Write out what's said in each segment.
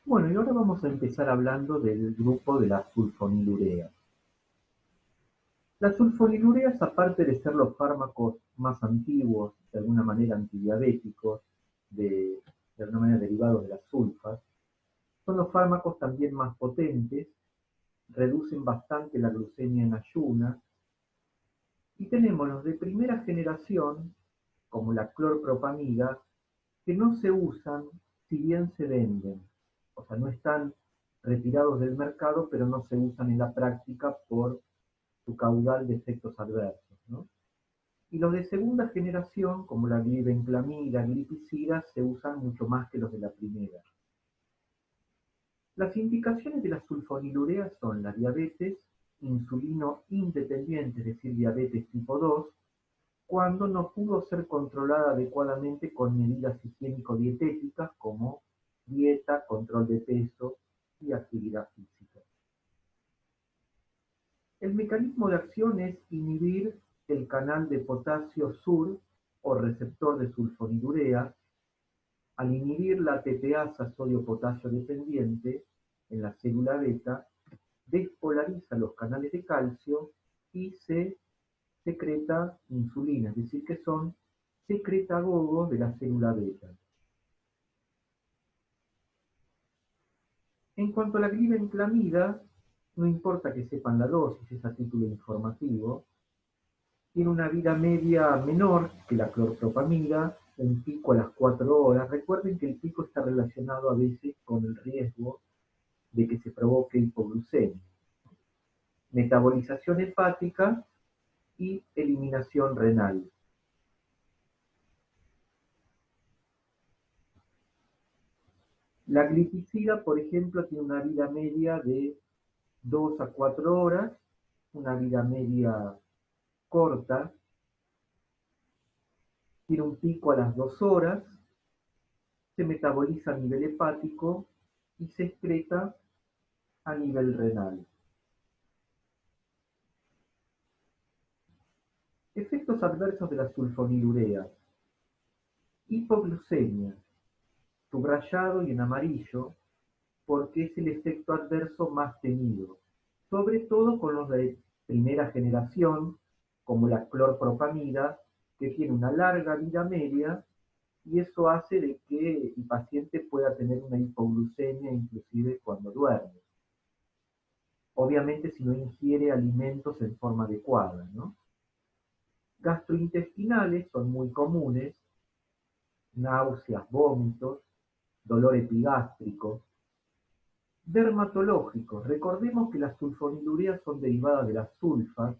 Bueno, y ahora vamos a empezar hablando del grupo de las sulfonilureas. Las sulfonilureas, aparte de ser los fármacos más antiguos, de alguna manera antidiabéticos, de alguna manera derivados de las sulfas, son los fármacos también más potentes, reducen bastante la glucemia en ayunas, y tenemos los de primera generación, como la clorpropamida, que no se usan si bien se venden. O sea, no están retirados del mercado, pero no se usan en la práctica por su caudal de efectos adversos, ¿no? Y los de segunda generación, como la glibenclamida, glipizida, se usan mucho más que los de la primera. Las indicaciones de las sulfonilureas son la diabetes insulino independiente, es decir, diabetes tipo 2, cuando no pudo ser controlada adecuadamente con medidas higiénico-dietéticas como dieta, control de peso y actividad física. El mecanismo de acción es inhibir el canal de potasio sur o receptor de sulfonilurea. Al inhibir la ATPasa sodio-potasio dependiente en la célula beta, despolariza los canales de calcio y se secreta insulina, es decir, que son secretagogos de la célula beta. En cuanto a la glibenclamida, no importa que sepan la dosis, es a título informativo, tiene una vida media menor que la clorpropamida, un pico a las 4 horas. Recuerden que el pico está relacionado a veces con el riesgo de que se provoque hipoglucemia, metabolización hepática y eliminación renal. La glipizida, por ejemplo, tiene una vida media de 2 a 4 horas, una vida media corta, tiene un pico a las 2 horas, se metaboliza a nivel hepático y se excreta a nivel renal. Efectos adversos de la sulfonilurea: hipoglucemia, subrayado y en amarillo, porque es el efecto adverso más temido, sobre todo con los de primera generación, como la clorpropamida, que tiene una larga vida media, y eso hace de que el paciente pueda tener una hipoglucemia inclusive cuando duerme. Obviamente si no ingiere alimentos en forma adecuada, ¿no? Gastrointestinales son muy comunes, náuseas, vómitos, dolor epigástrico. Dermatológicos, recordemos que las sulfonilureas son derivadas de las sulfas.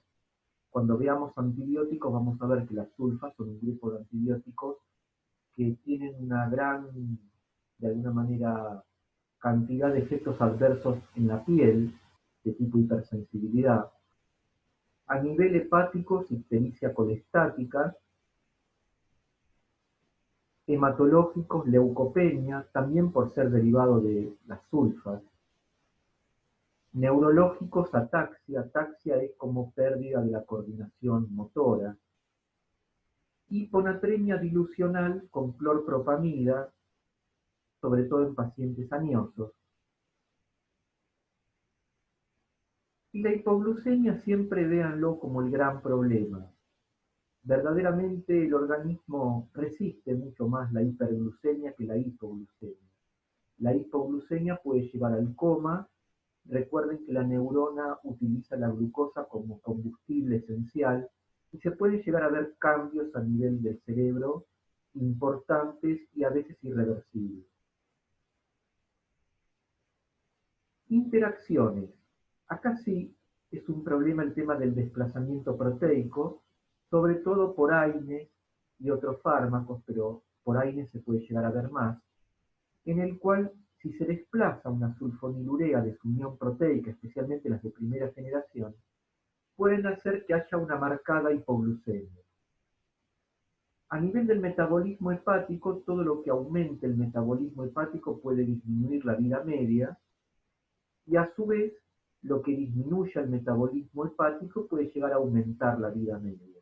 Cuando veamos antibióticos vamos a ver que las sulfas son un grupo de antibióticos que tienen una gran, de alguna manera, cantidad de efectos adversos en la piel, de tipo hipersensibilidad. A nivel hepático, ictericia colestática. Hematológicos, leucopenia, también por ser derivado de las sulfas. Neurológicos, ataxia. Ataxia es como pérdida de la coordinación motora. Hiponatremia dilucional con clorpropamida, sobre todo en pacientes añosos. Y la hipoglucemia siempre véanlo como el gran problema. Verdaderamente el organismo resiste mucho más la hiperglucemia que la hipoglucemia. La hipoglucemia puede llevar al coma. Recuerden que la neurona utiliza la glucosa como combustible esencial y se puede llegar a ver cambios a nivel del cerebro importantes y a veces irreversibles. Interacciones. Acá sí es un problema el tema del desplazamiento proteico, sobre todo por AINES y otros fármacos, pero por AINES se puede llegar a ver más, en el cual si se desplaza una sulfonilurea de su unión proteica, especialmente las de primera generación, pueden hacer que haya una marcada hipoglucemia. A nivel del metabolismo hepático, todo lo que aumente el metabolismo hepático puede disminuir la vida media y a su vez lo que disminuya el metabolismo hepático puede llegar a aumentar la vida media.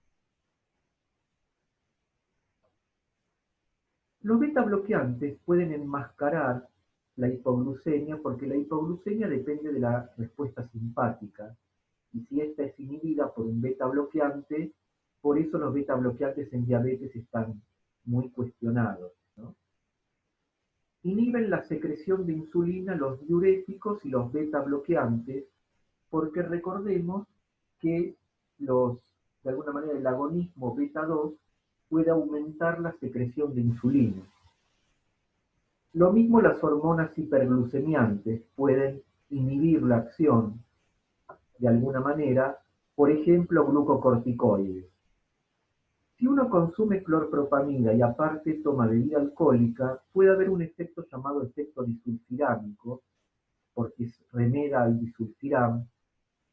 Los beta bloqueantes pueden enmascarar la hipoglucemia, porque la hipoglucemia depende de la respuesta simpática, y si esta es inhibida por un beta bloqueante, por eso los beta bloqueantes en diabetes están muy cuestionados, ¿no? Inhiben la secreción de insulina los diuréticos y los beta bloqueantes, porque recordemos que de alguna manera el agonismo beta 2 puede aumentar la secreción de insulina. Lo mismo las hormonas hiperglucemiantes pueden inhibir la acción de alguna manera, por ejemplo, glucocorticoides. Si uno consume clorpropamida y aparte toma bebida alcohólica, puede haber un efecto llamado efecto disulfirámico, porque remeda al disulfiram,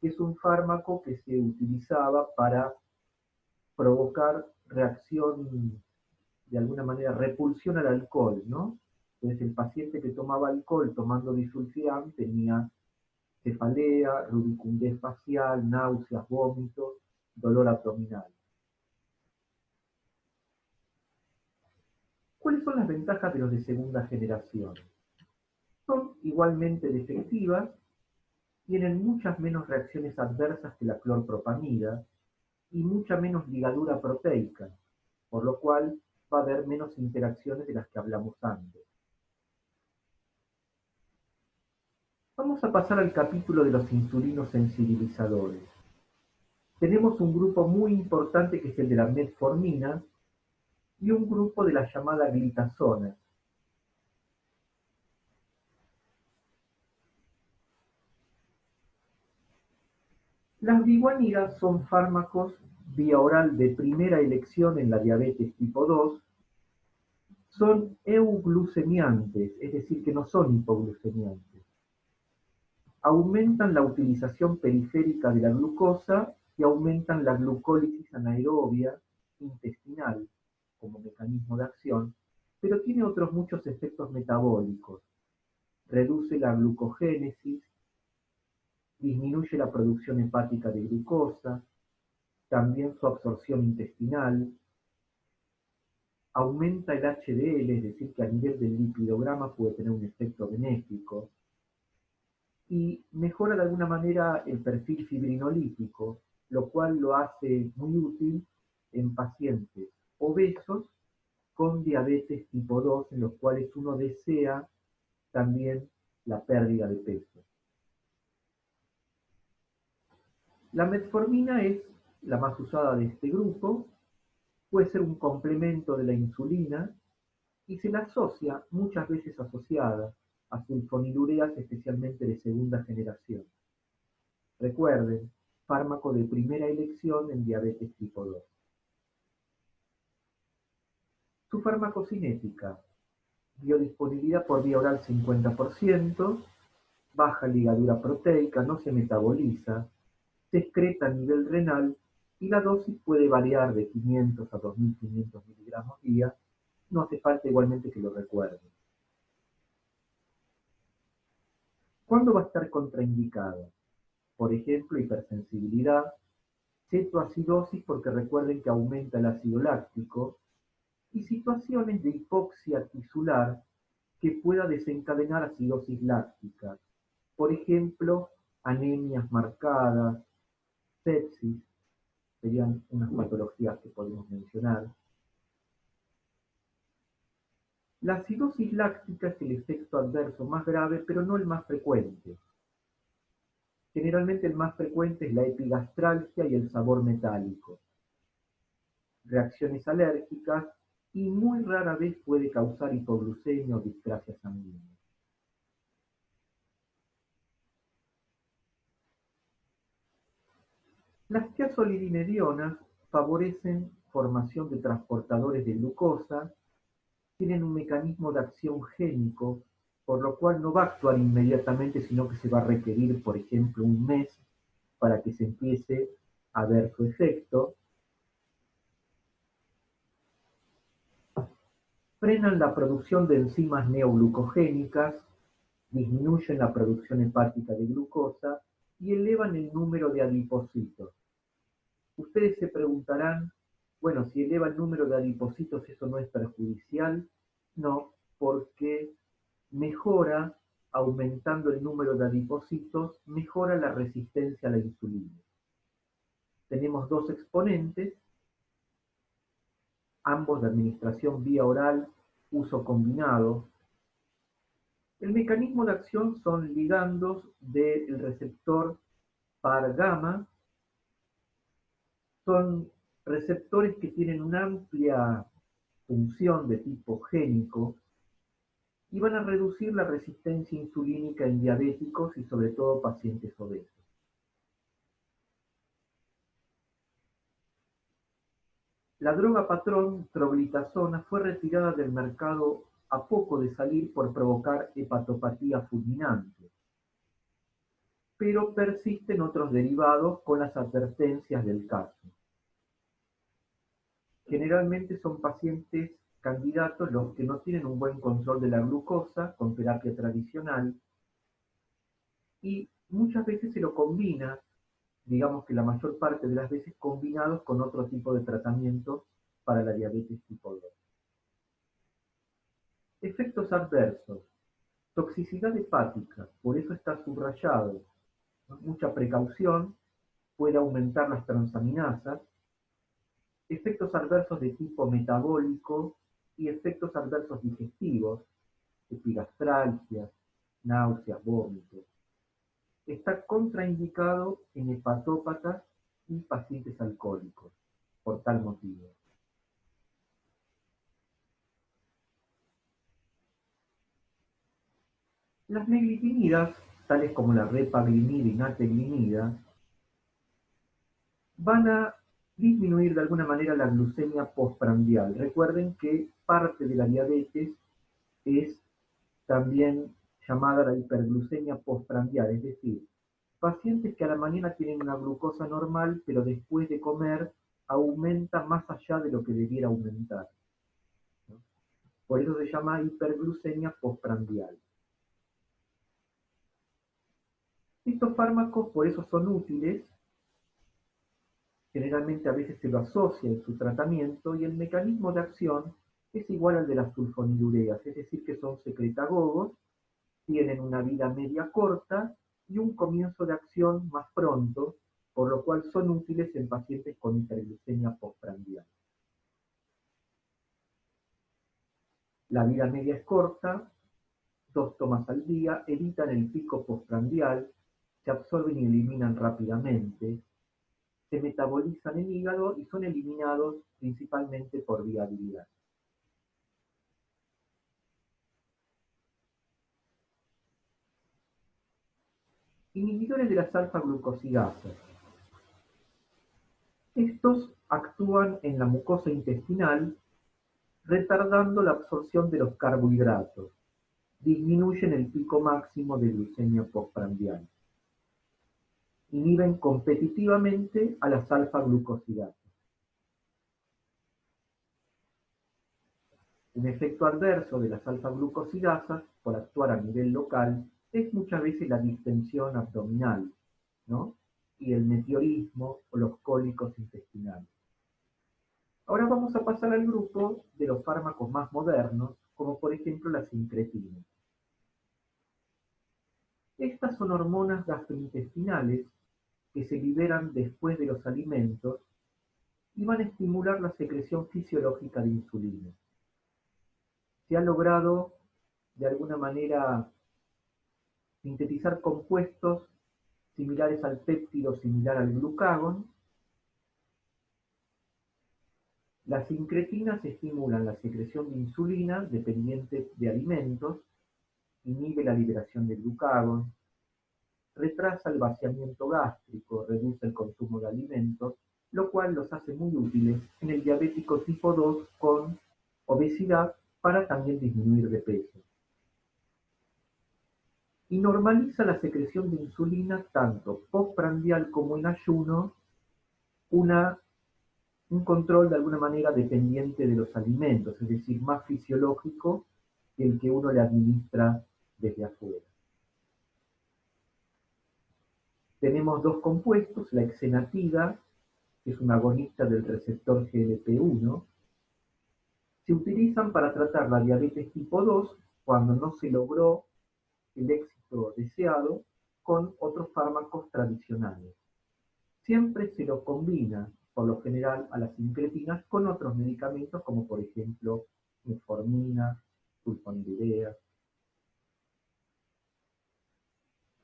que es un fármaco que se utilizaba para provocar reacción, de alguna manera, repulsión al alcohol, ¿no? Entonces el paciente que tomaba alcohol tomando disulfiram tenía cefalea, rubicundez facial, náuseas, vómitos, dolor abdominal. ¿Cuáles son las ventajas de los de segunda generación? Son igualmente efectivas, tienen muchas menos reacciones adversas que la clorpropamida y mucha menos ligadura proteica, por lo cual va a haber menos interacciones de las que hablamos antes. Vamos a pasar al capítulo de los insulinos sensibilizadores. Tenemos un grupo muy importante que es el de la metformina y un grupo de la llamada glitazona. Las biguanidas son fármacos vía oral de primera elección en la diabetes tipo 2, son euglucemiantes, es decir, que no son hipoglucemiantes. Aumentan la utilización periférica de la glucosa y aumentan la glucólisis anaerobia intestinal como mecanismo de acción, pero tiene otros muchos efectos metabólicos. Reduce la glucogénesis, disminuye la producción hepática de glucosa, también su absorción intestinal, aumenta el HDL, es decir, que a nivel del lipidograma puede tener un efecto benéfico, y mejora de alguna manera el perfil fibrinolítico, lo cual lo hace muy útil en pacientes obesos con diabetes tipo 2, en los cuales uno desea también la pérdida de peso. La metformina es la más usada de este grupo, puede ser un complemento de la insulina y se la asocia, muchas veces asociada, a sulfonilureas, especialmente de segunda generación. Recuerden, fármaco de primera elección en diabetes tipo 2. Su farmacocinética: biodisponibilidad por vía oral 50%, baja ligadura proteica, no se metaboliza, se excreta a nivel renal y la dosis puede variar de 500 a 2500 miligramos día. No hace falta igualmente que lo recuerden. ¿Cuándo va a estar contraindicada? Por ejemplo, hipersensibilidad, cetoacidosis, porque recuerden que aumenta el ácido láctico, y situaciones de hipoxia tisular que pueda desencadenar acidosis láctica. Por ejemplo, anemias marcadas, sepsis, serían unas patologías que podemos mencionar. La acidosis láctica es el efecto adverso más grave, pero no el más frecuente. Generalmente el más frecuente es la epigastralgia y el sabor metálico, reacciones alérgicas, y muy rara vez puede causar hipoglucemia o displasia sanguínea. Las tiazolidinedionas favorecen formación de transportadores de glucosa, tienen un mecanismo de acción génico, por lo cual no va a actuar inmediatamente, sino que se va a requerir, por ejemplo, un mes para que se empiece a ver su efecto. Frenan la producción de enzimas neoglucogénicas, disminuyen la producción hepática de glucosa y elevan el número de adipocitos. Ustedes se preguntarán, bueno, si eleva el número de adipocitos, ¿eso no es perjudicial? No, porque mejora, aumentando el número de adipocitos, mejora la resistencia a la insulina. Tenemos dos exponentes, ambos de administración vía oral, uso combinado. El mecanismo de acción son ligandos del receptor PAR-gamma. Son receptores que tienen una amplia función de tipo génico y van a reducir la resistencia insulínica en diabéticos y sobre todo pacientes obesos. La droga patrón troglitazona fue retirada del mercado a poco de salir por provocar hepatopatía fulminante, pero persisten otros derivados con las advertencias del caso. Generalmente son pacientes candidatos los que no tienen un buen control de la glucosa con terapia tradicional y muchas veces se lo combina, digamos que la mayor parte de las veces combinados con otro tipo de tratamiento para la diabetes tipo 2. Efectos adversos. Toxicidad hepática, por eso está subrayado. Mucha precaución, puede aumentar las transaminasas. Efectos adversos de tipo metabólico y efectos adversos digestivos, epigastralgia, náuseas, vómitos. Está contraindicado en hepatópatas y pacientes alcohólicos, por tal motivo. Las meglitinidas, tales como la repaglinida y nataglinida, van a disminuir de alguna manera la glucemia postprandial. Recuerden que parte de la diabetes es también llamada la hiperglucemia postprandial, es decir, pacientes que a la mañana tienen una glucosa normal, pero después de comer aumenta más allá de lo que debiera aumentar, ¿no? Por eso se llama hiperglucemia postprandial. Estos fármacos por eso son útiles, generalmente a veces se lo asocia en su tratamiento y el mecanismo de acción es igual al de las sulfonilureas, es decir, que son secretagogos, tienen una vida media corta y un comienzo de acción más pronto, por lo cual son útiles en pacientes con hiperglucemia postprandial. La vida media es corta, 2 tomas al día, evitan el pico postprandial, se absorben y eliminan rápidamente, se metabolizan en hígado y son eliminados principalmente por vía biliar. Inhibidores de las alfa-glucosidasas. Estos actúan en la mucosa intestinal retardando la absorción de los carbohidratos, disminuyen el pico máximo de glucemia postprandial, inhiben competitivamente a las alfa-glucosidasas. Un efecto adverso de las alfa-glucosidasas, por actuar a nivel local, es muchas veces la distensión abdominal, ¿no? Y el meteorismo o los cólicos intestinales. Ahora vamos a pasar al grupo de los fármacos más modernos, como por ejemplo las incretinas. Estas son hormonas gastrointestinales que se liberan después de los alimentos y van a estimular la secreción fisiológica de insulina. Se ha logrado de alguna manera sintetizar compuestos similares al péptido, similar al glucagón. Las incretinas estimulan la secreción de insulina dependiente de alimentos, inhibe la liberación de glucagón, retrasa el vaciamiento gástrico, reduce el consumo de alimentos, lo cual los hace muy útiles en el diabético tipo 2 con obesidad para también disminuir de peso. Y normaliza la secreción de insulina tanto postprandial como en ayuno, un control de alguna manera dependiente de los alimentos, es decir, más fisiológico que el que uno le administra desde afuera. Tenemos dos compuestos, la exenatida, que es un agonista del receptor GLP-1, se utilizan para tratar la diabetes tipo 2 cuando no se logró el éxito deseado con otros fármacos tradicionales. Siempre se lo combina, por lo general, a las incretinas con otros medicamentos, como por ejemplo metformina, sulfonilurea.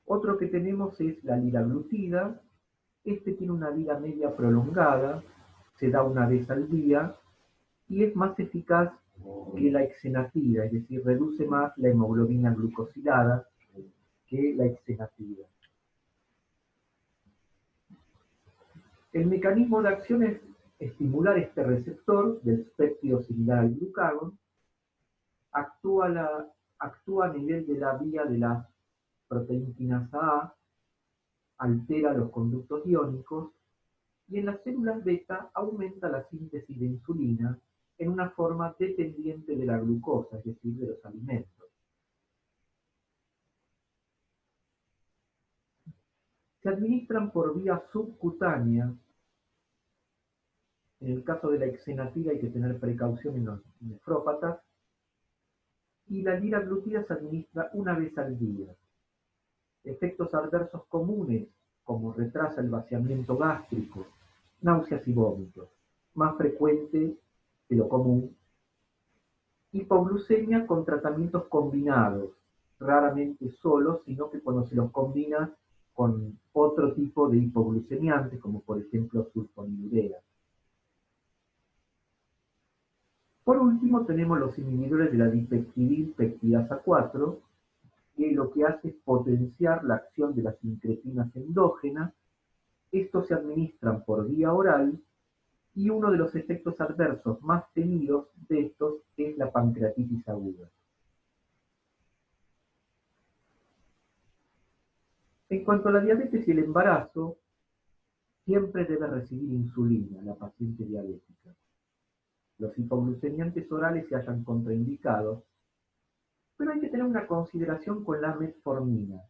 Otro que tenemos es la liraglutida. Este tiene una vida media prolongada, se da una vez al día y es más eficaz que la exenatida, es decir, reduce más la hemoglobina glucosilada que la exenatida. El mecanismo de acción es estimular este receptor del péptido similar al glucagón, actúa a nivel de la vía de la proteínquinasa A, altera los conductos iónicos y en las células beta aumenta la síntesis de insulina en una forma dependiente de la glucosa, es decir, de los alimentos. Se administran por vía subcutánea. En el caso de la exenatida hay que tener precaución en los nefrópatas. Y la liraglutida se administra una vez al día. Efectos adversos comunes, como retrasa el vaciamiento gástrico, náuseas y vómitos, más frecuente de lo común. Hipoglucemia con tratamientos combinados, raramente solos, sino que cuando se los combina con otro tipo de hipoglucemiantes, como por ejemplo sulfonilurea. Por último tenemos los inhibidores de la dipeptidil peptidasa 4, que lo que hace es potenciar la acción de las incretinas endógenas. Estos se administran por vía oral y uno de los efectos adversos más temidos de estos es la pancreatitis aguda. En cuanto a la diabetes y el embarazo, siempre debe recibir insulina la paciente diabética. Los hipoglucemiantes orales se hallan contraindicados, pero hay que tener una consideración con la metformina.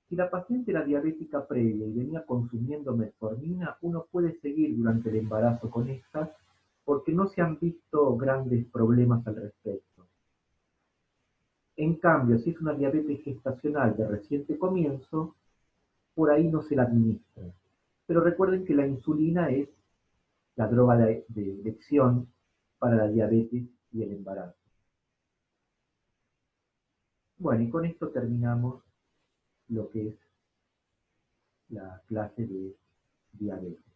Si la paciente era diabética previa y venía consumiendo metformina, uno puede seguir durante el embarazo con esta porque no se han visto grandes problemas al respecto. En cambio, si es una diabetes gestacional de reciente comienzo, por ahí no se la administra. Pero recuerden que la insulina es la droga de elección para la diabetes y el embarazo. Bueno, y con esto terminamos lo que es la clase de diabetes.